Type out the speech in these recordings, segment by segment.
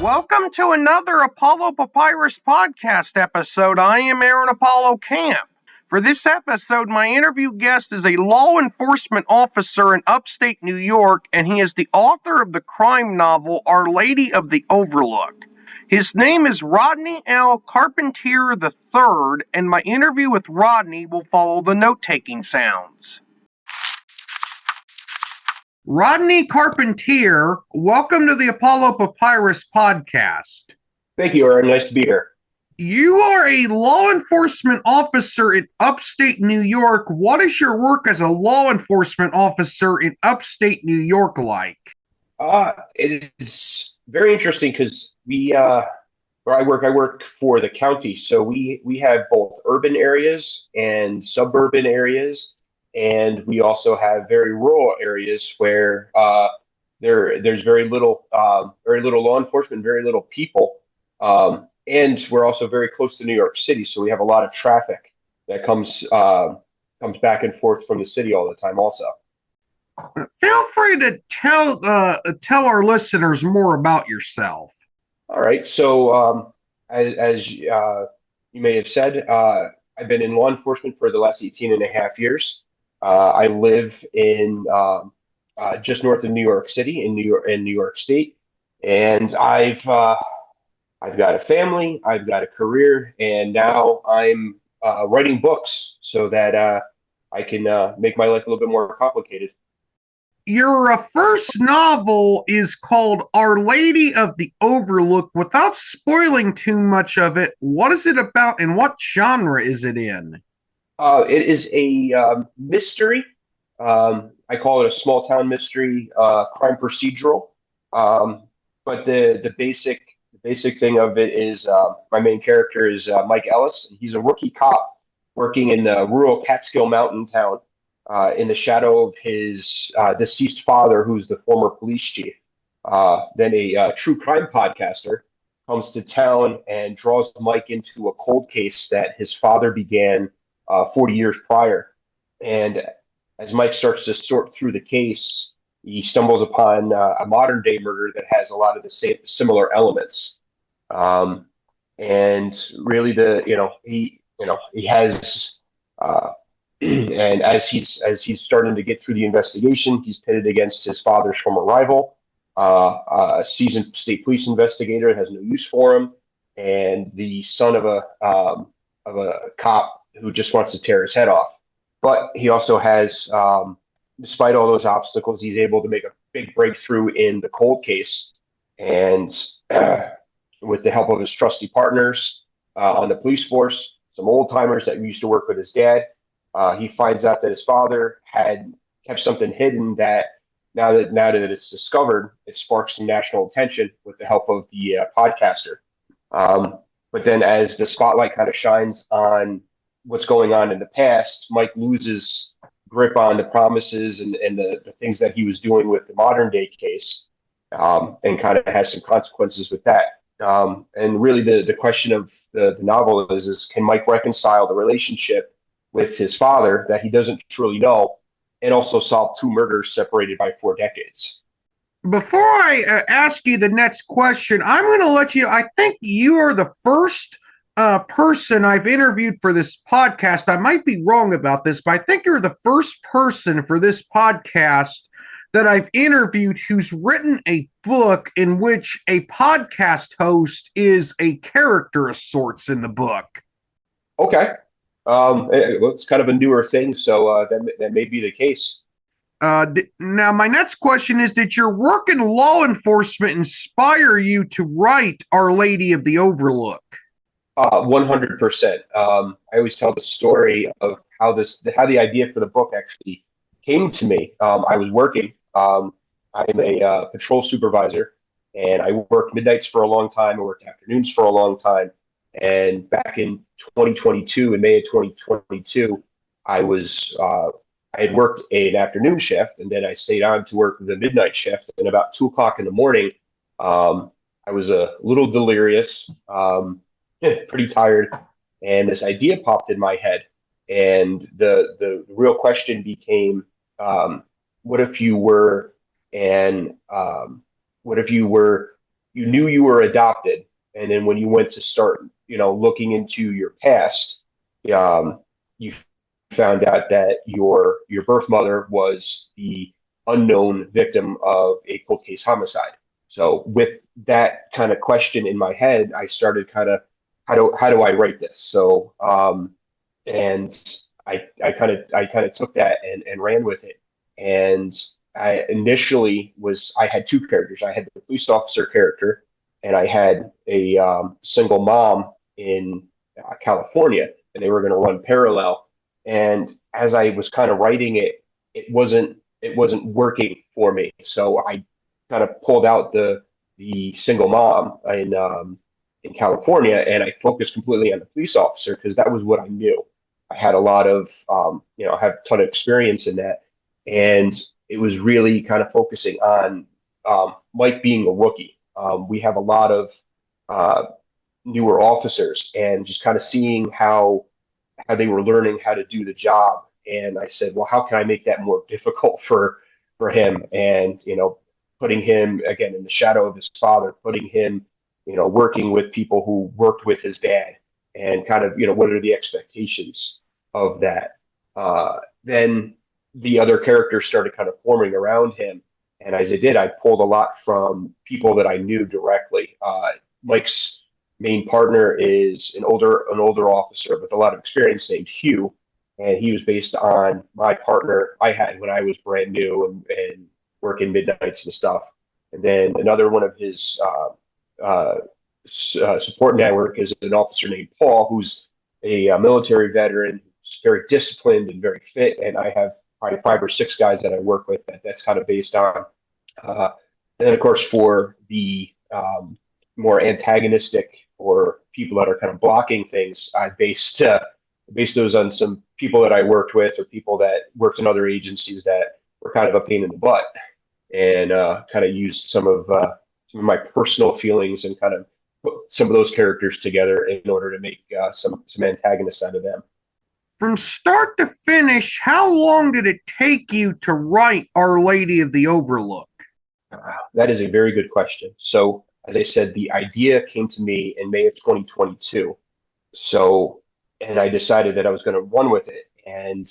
Welcome to another Apollo Papyrus podcast episode. I am Aaron Apollo Camp. For this episode, my interview guest is a law enforcement officer in upstate New York, and he is the author of the crime novel Our Lady of the Overlook. His name is Rodney L. Carpentier III, and my interview with Rodney will follow the note-taking sounds. Rodney Carpentier, welcome to the Apollo Papyrus podcast. Thank you, Aaron. Nice to be here. You are a law enforcement officer in upstate New York. What is your work as a law enforcement officer in upstate New York like? It is very interesting because where I work for the county. So we have both urban areas and suburban areas. And we also have very rural areas where there's very little law enforcement, very little people, and we're also very close to New York City, so we have a lot of traffic that comes back and forth from the city all the time. Also, feel free to tell our listeners more about yourself. All right, so as you may have said, I've been in law enforcement for the last 18 and a half years. I live in just north of New York City in New York State, and I've got a family, I've got a career, and now I'm writing books so that I can make my life a little bit more complicated. Your first novel is called Our Lady of the Overlook. Without spoiling too much of it, what is it about and what genre is it in? It is a mystery. I call it a small town mystery, crime procedural. But the basic thing of it is my main character is Mike Ellis. And he's a rookie cop working in the rural Catskill Mountain town in the shadow of his deceased father, who's the former police chief. Then a true crime podcaster comes to town and draws Mike into a cold case that his father began 40 years prior. And as Mike starts to sort through the case, he stumbles upon a modern day murder that has a lot of the similar elements. And really he has, and as he's starting to get through the investigation, he's pitted against his father's former rival, a seasoned state police investigator that has no use for him, and the son of a cop who just wants to tear his head off. But he also has, despite all those obstacles, he's able to make a big breakthrough in the cold case. And with the help of his trusty partners on the police force, some old timers that used to work with his dad, he finds out that his father had kept something hidden that now that it's discovered, it sparks some national attention with the help of the podcaster. But then as the spotlight kind of shines on what's going on in the past, Mike loses grip on the promises and the things that he was doing with the modern day case, and kind of has some consequences with that. And really the question of the novel is can Mike reconcile the relationship with his father that he doesn't truly know, and also solve two murders separated by 4 decades? Before I ask you the next question, I'm going to let you, I think you are the first person I've interviewed for this podcast. I might be wrong about this, but I think you're the first person for this podcast that I've interviewed who's written a book in which a podcast host is a character of sorts in the book. Okay. It's kind of a newer thing, so that may be the case. Now, my next question is, did your work in law enforcement inspire you to write Our Lady of the Overlook? 100%. I always tell the story of how the idea for the book actually came to me. I was working. I'm a patrol supervisor, and I worked midnights for a long time. I worked afternoons for a long time. And back in 2022, in May of 2022, I had worked an afternoon shift, and then I stayed on to work the midnight shift. And about 2:00 in the morning, I was a little delirious, pretty tired, and this idea popped in my head. And the real question became, what if you were you knew you were adopted, and then when you went to start, looking into your past, you found out that your birth mother was the unknown victim of a cold case homicide. So with that kind of question in my head, I started kind of how do I write this? So and I kind of took that and ran with it. And I initially I had two characters. I had the police officer character, and I had a single mom in California, and they were going to run parallel. And as I was kind of writing it, it wasn't working for me. So I kind of pulled out the single mom in California, and I focused completely on the police officer because that was what I knew. I had a lot of, I have a ton of experience in that. And it was really kind of focusing on Mike being a rookie. We have a lot of uh, newer officers and just kind of seeing how they were learning how to do the job. And I said, well, how can I make that more difficult for him? And, putting him again in the shadow of his father, putting him, working with people who worked with his dad and kind of, what are the expectations of that? Then the other characters started kind of forming around him. And as I did, I pulled a lot from people that I knew directly. Mike's main partner is an older officer with a lot of experience named Hugh, and he was based on my partner I had when I was brand new and working midnights and stuff. And then another one of his support network is an officer named Paul, who's a military veteran, who's very disciplined and very fit. And I have probably 5 or 6 guys that I work with that's kind of based on. Uh, and then, of course, for the more antagonistic or people that are kind of blocking things, I based those on some people that I worked with or people that worked in other agencies that were kind of a pain in the butt, and kind of used some of my personal feelings and kind of put some of those characters together in order to make some antagonists out of them. From start to finish, how long did it take you to write Our Lady of the Overlook? That is a very good question. So, as I said, the idea came to me in May of 2022. So, and I decided that I was going to run with it. And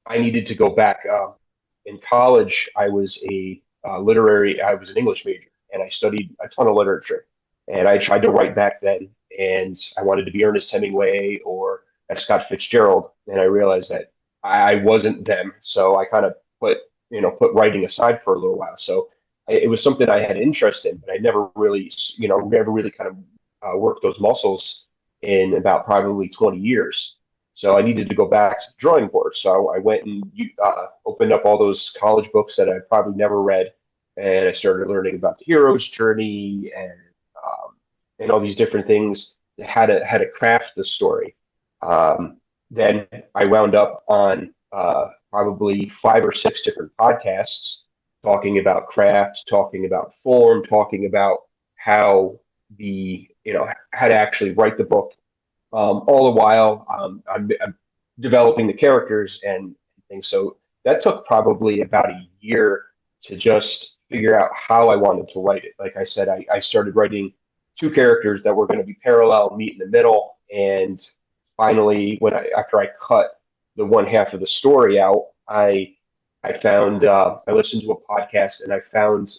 I needed to go back. In college, I was an English major, and I studied a ton of literature. And I tried to write back then, and I wanted to be Ernest Hemingway or Scott Fitzgerald. And I realized that I wasn't them. So I kind of put writing aside for a little while. So it was something I had interest in, but I never really kind of worked those muscles in about probably 20 years. So I needed to go back to the drawing board. So I went and opened up all those college books that I probably never read, and I started learning about the hero's journey and all these different things, how to craft the story. Then I wound up on probably 5 or 6 different podcasts talking about craft, talking about form, talking about how how to actually write the book. All the while, I'm developing the characters and things. So that took probably about a year to just figure out how I wanted to write it. Like I said, I started writing 2 characters that were going to be parallel, meet in the middle, and finally, after I cut the one half of the story out, I found I listened to a podcast and I found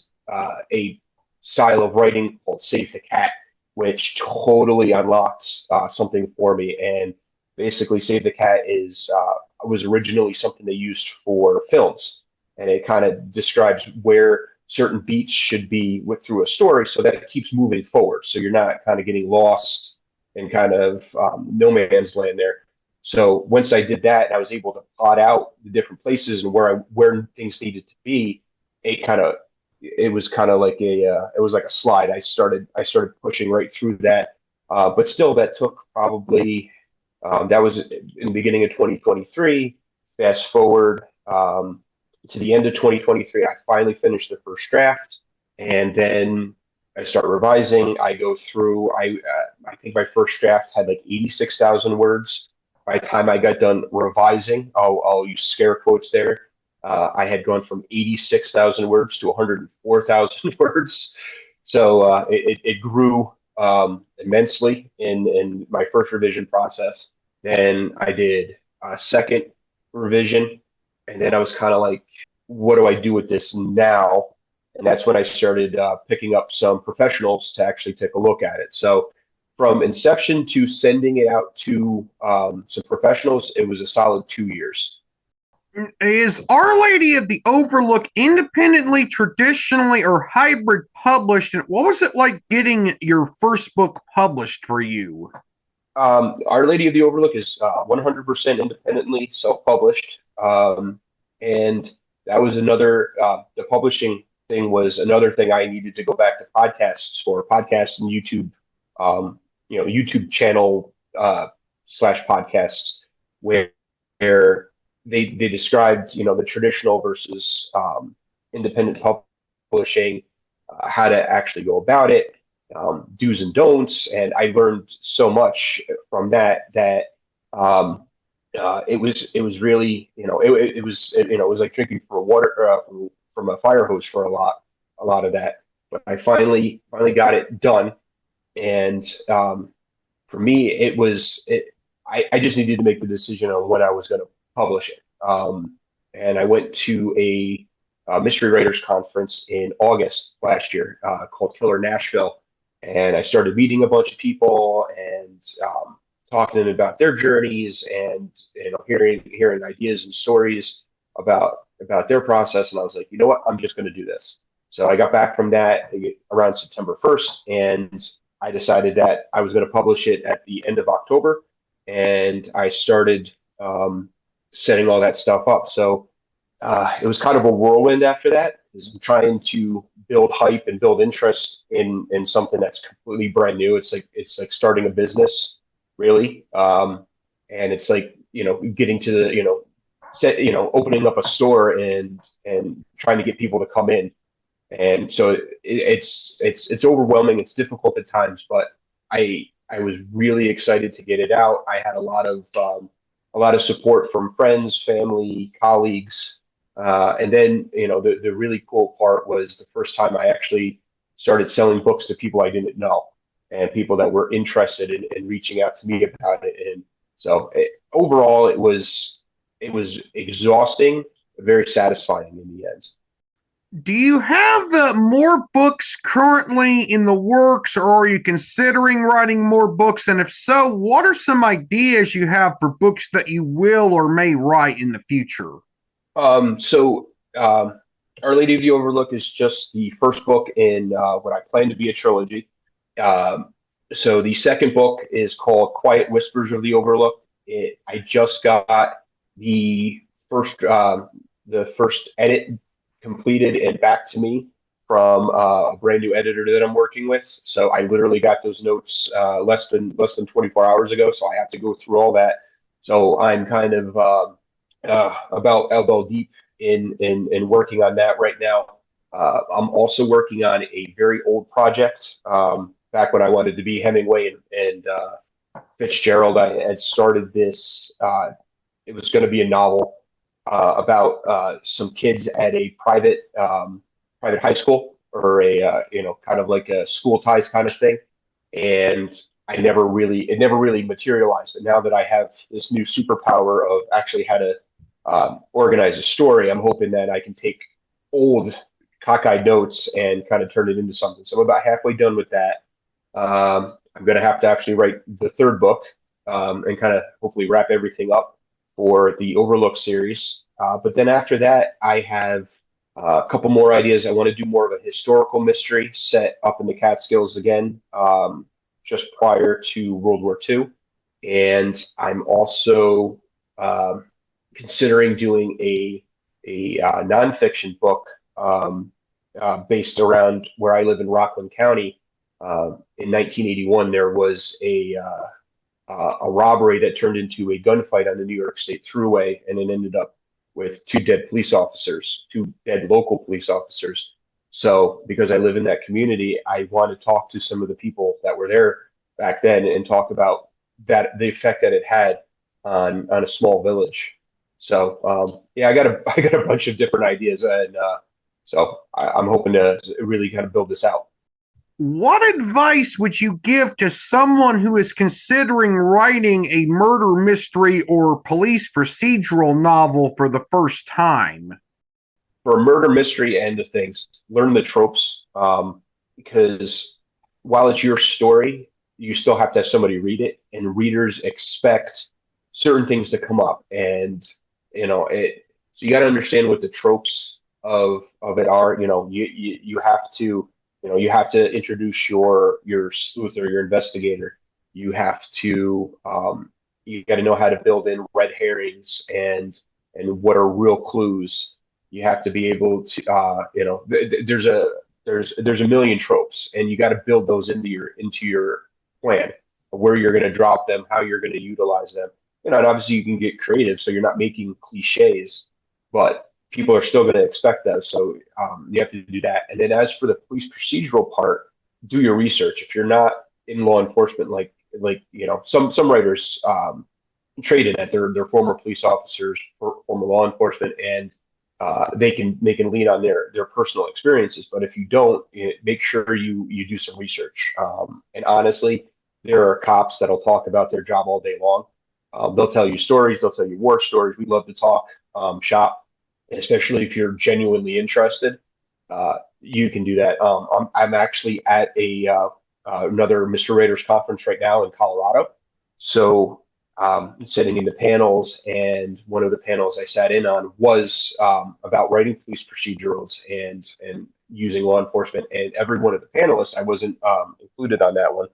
a style of writing called Save the Cat, which totally unlocks something for me. And basically, Save the Cat was originally something they used for films, and it kind of describes where certain beats should be through a story so that it keeps moving forward. So you're not kind of getting lost in kind of no man's land there. So once I did that, I was able to plot out the different places and where things needed to be. It was kind of like it was like a slide. I started pushing right through that, but still that took probably that was in the beginning of 2023. Fast forward to the end of 2023, I finally finished the first draft, and then I start revising. I go through. I think my first draft had like 86,000 words. By the time I got done revising, I'll use scare quotes there. I had gone from 86,000 words to 104,000 words. So it grew immensely in my first revision process. Then I did a second revision, and then I was kind of like, what do I do with this now? And that's when I started picking up some professionals to actually take a look at it. So from inception to sending it out to some professionals, it was a solid 2 years. Is Our Lady of the Overlook independently, traditionally, or hybrid published? And what was it like getting your first book published for you? Our Lady of the Overlook is 100% independently self-published, and that was another. The publishing thing was another thing I needed to go back to podcasts for podcasts and YouTube, YouTube channel slash podcasts where they described the traditional versus independent publishing, how to actually go about it, do's and don'ts, and I learned so much from that it was really it was like drinking from a water from a fire hose for a lot of that. But I finally got it done, and for me I just needed to make the decision on when I was going to publish it. And I went to a mystery writers conference in August last year called Killer Nashville, and I started meeting a bunch of people and talking to them about their journeys and hearing ideas and stories about their process. And I was like, you know what, I'm just going to do this. So I got back from that around September 1st, and I decided that I was going to publish it at the end of October, and I started setting all that stuff up. So it was kind of a whirlwind after that. I'm trying to build hype and build interest in something that's completely brand new. It's like starting a business, really, and it's like getting to the opening up a store and trying to get people to come in. And so it's overwhelming. It's difficult at times, but I was really excited to get it out. I had a lot of support from friends, family, colleagues. And then, the really cool part was the first time I actually started selling books to people I didn't know and people that were interested in reaching out to me about it. And so overall, it was exhausting, but very satisfying in the end. Do you have more books currently in the works, or are you considering writing more books? And if so, what are some ideas you have for books that you will or may write in the future? So Our Lady of the Overlook is just the first book in what I plan to be a trilogy. So the second book is called Quiet Whispers of the Overlook. I just got the first edit completed and back to me from a brand new editor that I'm working with. So I literally got those notes less than 24 hours ago. So I have to go through all that. So I'm kind of about elbow deep in working on that right now. I'm also working on a very old project. Back when I wanted to be Hemingway and Fitzgerald, I had started this. It was going to be a novel about some kids at a private high school, or a kind of like a school ties kind of thing. And it never really materialized. But now that I have this new superpower of actually how to organize a story, I'm hoping that I can take old cockeyed notes and kind of turn it into something. So I'm about halfway done with that. I'm going to have to actually write the third book, and kind of hopefully wrap everything up for the Overlook series. But then after that, I have a couple more ideas. I want to do more of a historical mystery set up in the Catskills again, just prior to World War II. And I'm also considering doing a nonfiction book based around where I live in Rockland County. In 1981, there was a robbery that turned into a gunfight on the New York State Thruway, and it ended up with two dead local police officers. So, because I live in that community, I want to talk to some of the people that were there back then and talk about the effect that it had on a small village. So, yeah, I got a bunch of different ideas, and so I'm hoping to really kind of build this out. What advice would you give to someone who is considering writing a murder mystery or police procedural novel for the first time? For a murder mystery end of things, learn the tropes, because while it's your story, you still have to have somebody read it, and readers expect certain things to come up, and it. So you got to understand what the tropes of it are. You have to you have to introduce your sleuth or your investigator. You have to you got to know how to build in red herrings and what are real clues. You have to be able to there's a million tropes, and you got to build those into your plan, where you're going to drop them, how you're going to utilize them. And obviously you can get creative, so you're not making cliches, but people are still going to expect that. So you have to do that. And then as for the police procedural part, do your research. If you're not in law enforcement, some writers trade in that they're former police officers, former law enforcement, and they can lean on their personal experiences. But if you don't, make sure you do some research. And honestly, there are cops that'll talk about their job all day long. They'll tell you stories. They'll tell you war stories. We love to talk shop, and especially if you're genuinely interested. You can do that. I'm actually at another Mr. Raiders conference right now in Colorado. So sitting in the panels, and one of the panels I sat in on was about writing police procedurals and using law enforcement. And every one of the panelists, I wasn't included on that one,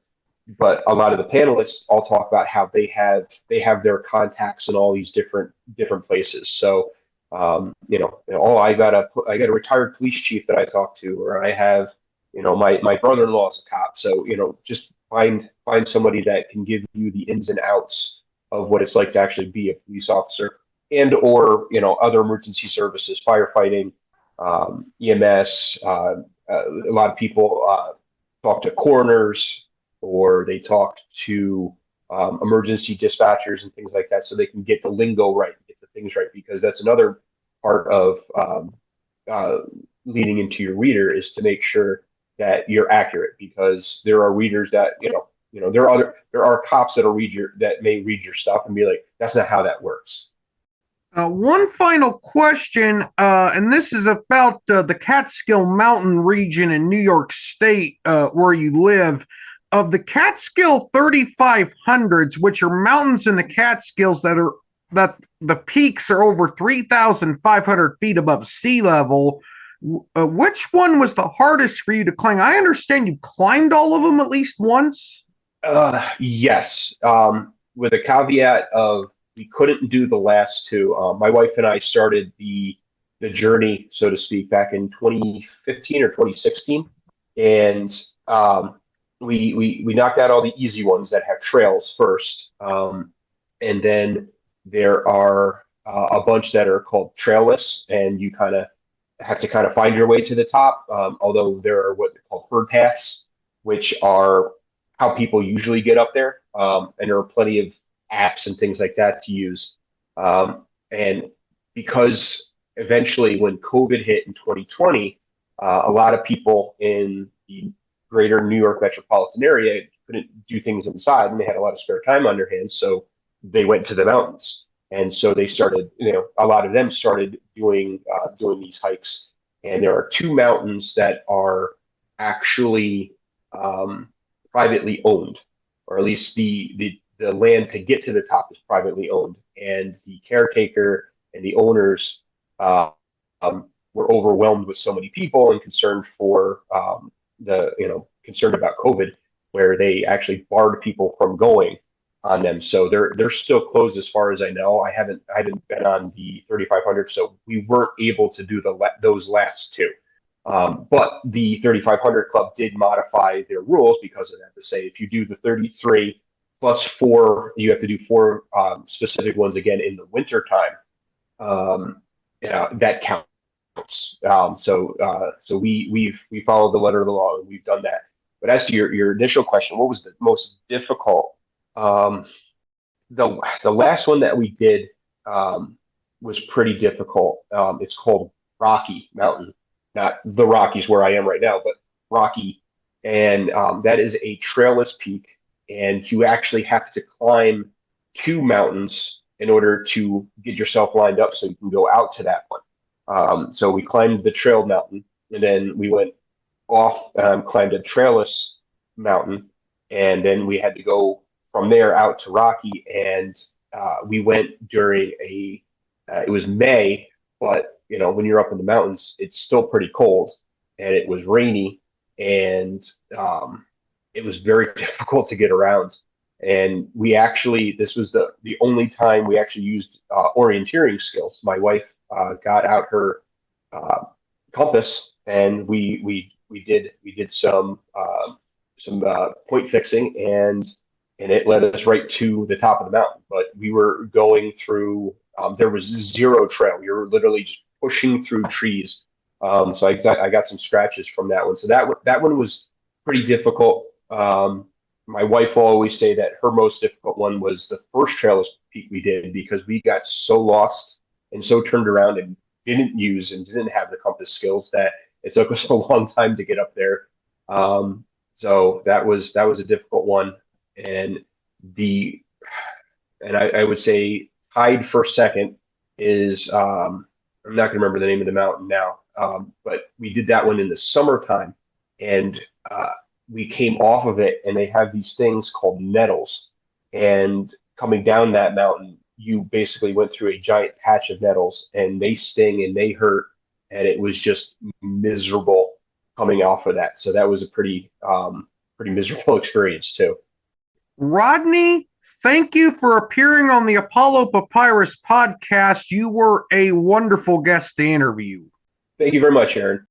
but a lot of the panelists all talk about how they have their contacts in all these different places. So oh, I got a retired police chief that I talk to, or I have, my brother-in-law is a cop. So just find somebody that can give you the ins and outs of what it's like to actually be a police officer, and or other emergency services, firefighting, EMS. A lot of people talk to coroners, or they talk to emergency dispatchers and things like that, so they can get the lingo right, get the things right, because that's another part of uh, leading into your reader, is to make sure that you're accurate, because there are readers that there are cops that may read your stuff and be like, that's not how that works. One final question, and this is about the Catskill Mountain region in New York State, where you live. Of the Catskill 3500s, which are mountains in the Catskills that the peaks are over 3,500 feet above sea level, which one was the hardest for you to climb? I understand you climbed all of them at least once. Yes, with a caveat of we couldn't do the last two. My wife and I started the journey, so to speak, back in 2015 or 2016, and we knocked out all the easy ones that have trails first, and then there are a bunch that are called trailless, and you kind of have to kind of find your way to the top. Although there are what they call herd paths, which are how people usually get up there, and there are plenty of apps and things like that to use. And because eventually, when COVID hit in 2020, a lot of people in the greater New York metropolitan area couldn't do things inside, and they had a lot of spare time on their hands, so they went to the mountains. And so they started, a lot of them started doing these hikes. And there are two mountains that are actually privately owned, or at least the land to get to the top is privately owned, and the caretaker and the owners were overwhelmed with so many people and concerned for concerned about COVID, where they actually barred people from going on them. So they're still closed as far as I know. I haven't been on the 3,500, so we weren't able to do those last two. But the 3,500 Club did modify their rules because of that, to say if you do the 33 plus four, you have to do four specific ones again in the winter time. That counts. So we followed the letter of the law, and we've done that. But as to your initial question, what was the most difficult? The last one that we did was pretty difficult. It's called Rocky Mountain, not the Rockies where I am right now, but Rocky and that is a trailless peak, and you actually have to climb two mountains in order to get yourself lined up so you can go out to that one. So we climbed the trail mountain, and then we went off, climbed a trailless mountain, and then we had to go from there out to Rocky. And we went during it was May, but when you're up in the mountains, it's still pretty cold, and it was rainy, and it was very difficult to get around. And this was the only time we actually used orienteering skills. My wife got out her uh, compass, and we did some point fixing, and it led us right to the top of the mountain. But we were going through, there was zero trail. We were literally just pushing through trees. So I got some scratches from that one. So that one was pretty difficult. My wife will always say that her most difficult one was the first trailless peak we did, because we got so lost and so turned around and didn't have the compass skills that it took us a long time to get up there. So that was a difficult one, and the and I would say tied for second is I'm not going to remember the name of the mountain now, but we did that one in the summertime, and we came off of it, and they have these things called nettles, and coming down that mountain, you basically went through a giant patch of nettles, and they sting and they hurt, and it was just miserable coming off of that. So that was a pretty miserable experience too. Rodney, thank you for appearing on the Apollo Papyrus podcast. You were a wonderful guest to interview. Thank you very much, Aaron.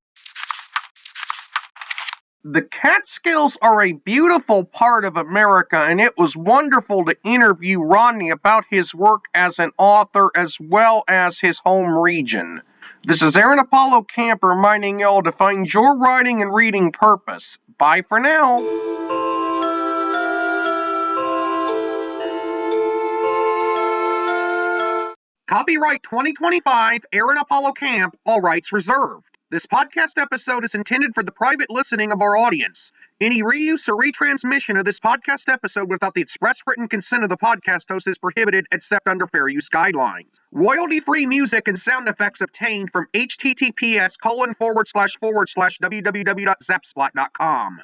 The Catskills are a beautiful part of America, and it was wonderful to interview Rodney about his work as an author as well as his home region. This is Aaron Apollo Camp reminding y'all to find your writing and reading purpose. Bye for now. Copyright 2025, Aaron Apollo Camp, all rights reserved. This podcast episode is intended for the private listening of our audience. Any reuse or retransmission of this podcast episode without the express written consent of the podcast host is prohibited except under fair use guidelines. Royalty-free music and sound effects obtained from https://www.zapsplat.com.